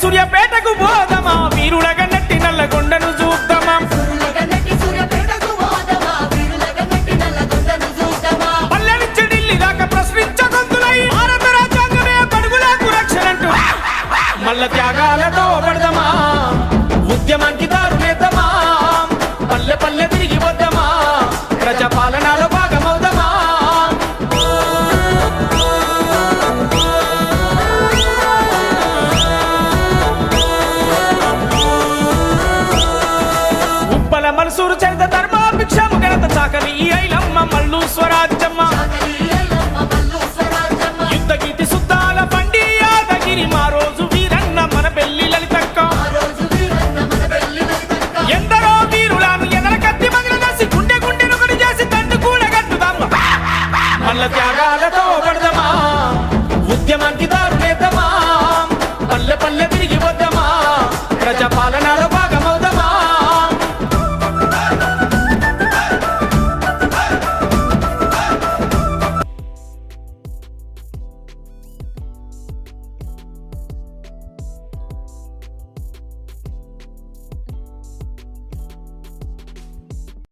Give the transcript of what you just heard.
సూర్యాపేటకు పోదమా వీరులగన్నట్టి నల్లగొండను చూద్దామా పల్లె నుంచి ఢిల్లీ దాకా ప్రశ్నించ గొంతులై భారత రాజ్యాంగమే పడుగులకు రక్షణంటూ మల్ల త్యాగాలతో పడదమా ఉద్యమానికి దారునేద్దామా పల్లె పల్లె తిరిగి వద్దామా ప్రజాపాలనలో భాగమవుదామా మనసూరు చరిత ధర్మ భిక్షము గణత చాకలి